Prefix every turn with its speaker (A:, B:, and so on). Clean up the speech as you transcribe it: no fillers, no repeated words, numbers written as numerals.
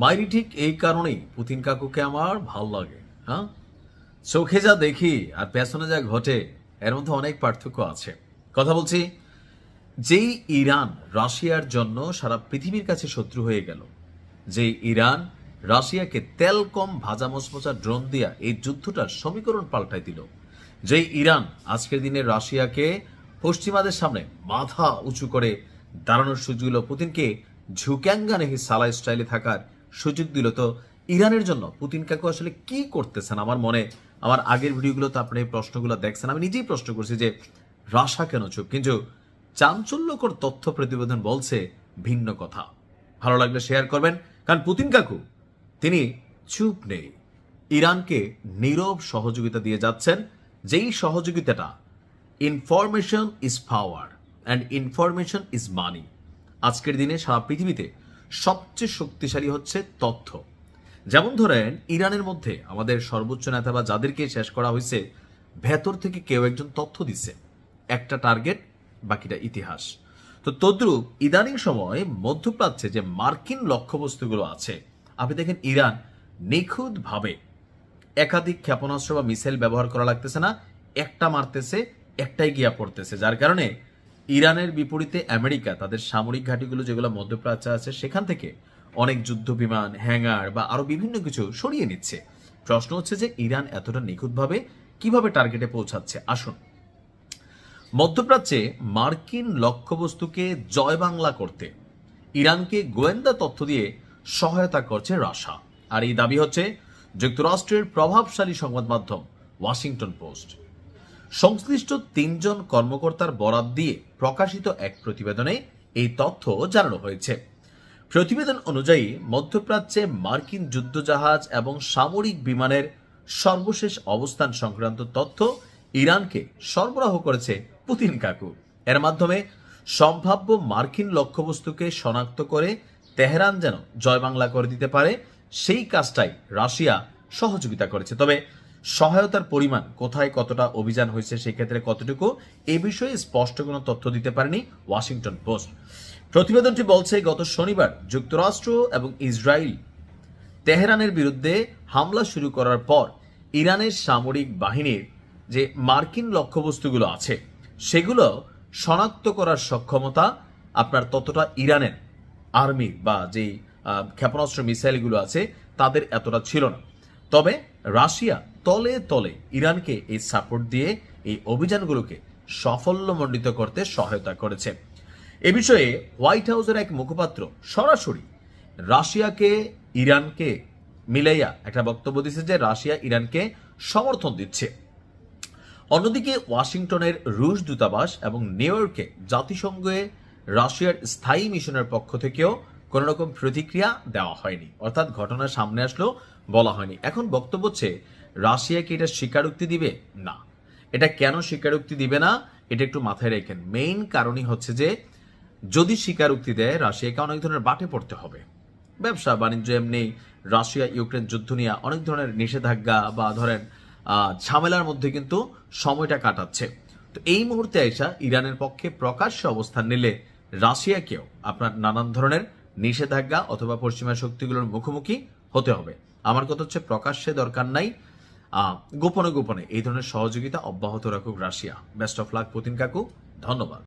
A: মাইরি ঠিক এই কারণেই পুতিন কাকুকে আমার ভাল লাগে। হ্যাঁ, চোখে যা দেখি আর পেছনে যা ঘটে এর মধ্যে অনেক পার্থক্য আছে। কথা বলছি, যেই ইরান রাশিয়ার জন্য সারা পৃথিবীর কাছে শত্রু হয়ে গেল, যেই ইরান রাশিয়াকে তেল কম ভাজা মচমচা ড্রোন দিয়া এই যুদ্ধটার সমীকরণ পাল্টাই দিল, যেই ইরান আজকের দিনে রাশিয়াকে পশ্চিমাদের সামনে মাথা উঁচু করে দাঁড়ানোর সুযোগ দিল, পুতিনকে ঝুক্যাঙ্গা নেহি সালা স্টাইলে থাকার সুযোগ দিল, তো ইরানের জন্য পুতিন কাকু আসলে কি করতেছেন? আমার আগের ভিডিওগুলোতে আপনি এই প্রশ্নগুলো দেখছেন, আমি নিজেই প্রশ্ন করছি যে রাশা কেন চুপ, কিন্তু চাঞ্চল্যকর তথ্য প্রতিবেদন বলছে ভিন্ন কথা। ভালো লাগলে শেয়ার করবেন, কারণ পুতিন কাকু তিনি চুপ নেই, ইরানকে নীরব সহযোগিতা দিয়ে যাচ্ছেন, যেই সহযোগিতাটা information is power and information is money. আজকের দিনে সারা পৃথিবীতে সবচেয়ে শক্তিশালী হচ্ছে তথ্য। যেমন ধরেন, ইরানের মধ্যে আমাদের সর্বোচ্চ নেতা বা যাদেরকে শেষ করা হয়েছে, ভেতর থেকে কেউ একজন তথ্য দিচ্ছে, একটা টার্গেট, বাকিটা ইতিহাস। তো তদ্রুপ ইদানিং সময় মধ্যপ্রাচ্যে যে মার্কিন লক্ষ্যবস্তুগুলো আছে, আপনি দেখেন ইরান নিখুঁতভাবে একাধিক ক্ষেপণাস্ত্র বা মিসাইল ব্যবহার করা লাগতেছে না, একটা মারতেছে, একটাই গিয়া পড়তেছে, যার কারণে ইরানের বিপরীতে আমেরিকা তাদের সামরিক ঘাঁটিগুলো যেগুলো মধ্যপ্রাচ্যে আছে সেখান থেকে অনেক যুদ্ধ বিমান, হ্যাঙ্গার বা আরো বিভিন্ন কিছু সরিয়ে নিচ্ছে। প্রশ্ন হচ্ছে যে ইরান এতটা নিখুঁতভাবে কিভাবে টার্গেটে পৌঁছাচ্ছে? আসুন, মধ্যপ্রাচ্যে মার্কিন লক্ষ্যবস্তুকে জয় বাংলা করতে ইরানকে গোয়েন্দা তথ্য দিয়ে সহায়তা করছে রাশিয়া, আর এই দাবি হচ্ছে যুক্তরাষ্ট্রের প্রভাবশালী সংবাদ মাধ্যম ওয়াশিংটন পোস্ট। সংশ্লিষ্ট ৩ জন কর্মকর্তার বরাত দিয়ে প্রকাশিত এক প্রতিবেদনে এই তথ্য জানানো হয়েছে। প্রতিবেদন অনুযায়ী মধ্যপ্রাচ্যে মার্কিন যুদ্ধজাহাজ এবং সামরিক বিমানের সর্বশেষ অবস্থান সংক্রান্ত তথ্য ইরানকে সরবরাহ করেছে পুতিন কাকু। এর মাধ্যমে সম্ভাব্য মার্কিন লক্ষ্যবস্তুকে শনাক্ত করে তেহরান যেন জয় বাংলা করে দিতে পারে, সেই কাজটাই রাশিয়া সহযোগিতা করেছে। তবে সহায়তার পরিমাণ, কোথায় কতটা অভিযান হয়েছে, সেই ক্ষেত্রে কতটুকু, এ বিষয়ে স্পষ্ট কোনো তথ্য দিতে পারেনি ওয়াশিংটন পোস্ট। প্রতিবেদনটি বলছে, গত শনিবার যুক্তরাষ্ট্র এবং ইসরায়েল তেহরানের বিরুদ্ধে হামলা শুরু করার পর ইরানের সামরিক বাহিনীর যে মার্কিন লক্ষ্যবস্তুগুলো আছে সেগুলো শনাক্ত করার সক্ষমতা আপনার ততটা ইরানের আর্মি বা যেই ক্ষেপণাস্ত্র মিসাইলগুলো আছে তাদের এতটা ছিল না। তবে রাশিয়া তলে তলে ইরানকে এই সাপোর্ট দিয়ে এই অভিযানগুলোকে সাফল্যমণ্ডিত করতে সহায়তা করেছে। এ বিষয়ে হোয়াইট হাউসের এক মুখপাত্র সরাসরি রাশিয়াকে ইরানকে মিলাইয়া একটা বক্তব্য দিচ্ছে যে রাশিয়া ইরানকে সমর্থন দিচ্ছে। অন্যদিকে ওয়াশিংটনের রুশ দূতাবাস এবং নিউ ইয়র্কে জাতিসংঘে রাশিয়ার স্থায়ী মিশনের পক্ষ থেকেও কোনো রকম প্রতিক্রিয়া দেওয়া হয়নি, অর্থাৎ ঘটনা সামনে আসলেও বলা হয়নি। এখন বক্তব্য হচ্ছে রাশিয়া কি এটা স্বীকারোক্তি দিবে? না। এটা কেন স্বীকারোক্তি দিবে না, এটা একটু মাথায় রেখেন। মেইন কারণই হচ্ছে যে যদি স্বীকারোক্তি দেয় রাশিয়াকে অনেক ধরনের বাটে পড়তে হবে। ব্যবসা বাণিজ্য এমনি, রাশিয়া ইউক্রেন যুদ্ধ নিয়ে অনেক ধরনের নিষেধাজ্ঞা বা ধরেন ঝামেলার মধ্যে কিন্তু সময়টা কাটাচ্ছে। তো এই মুহূর্তে এসা ইরানের পক্ষে প্রকাশ্যে অবস্থান নিলে রাশিয়াকেও আপনার নানান ধরনের নিষেধাজ্ঞা অথবা পশ্চিমা শক্তিগুলোর মুখোমুখি হতে হবে। আমার কথা হচ্ছে প্রকাশ্যে দরকার নাই, গোপনে গোপনে এই ধরনের সহযোগিতা অব্যাহত রাখুক Russia. Best of luck Putin কাকু, ধন্যবাদ।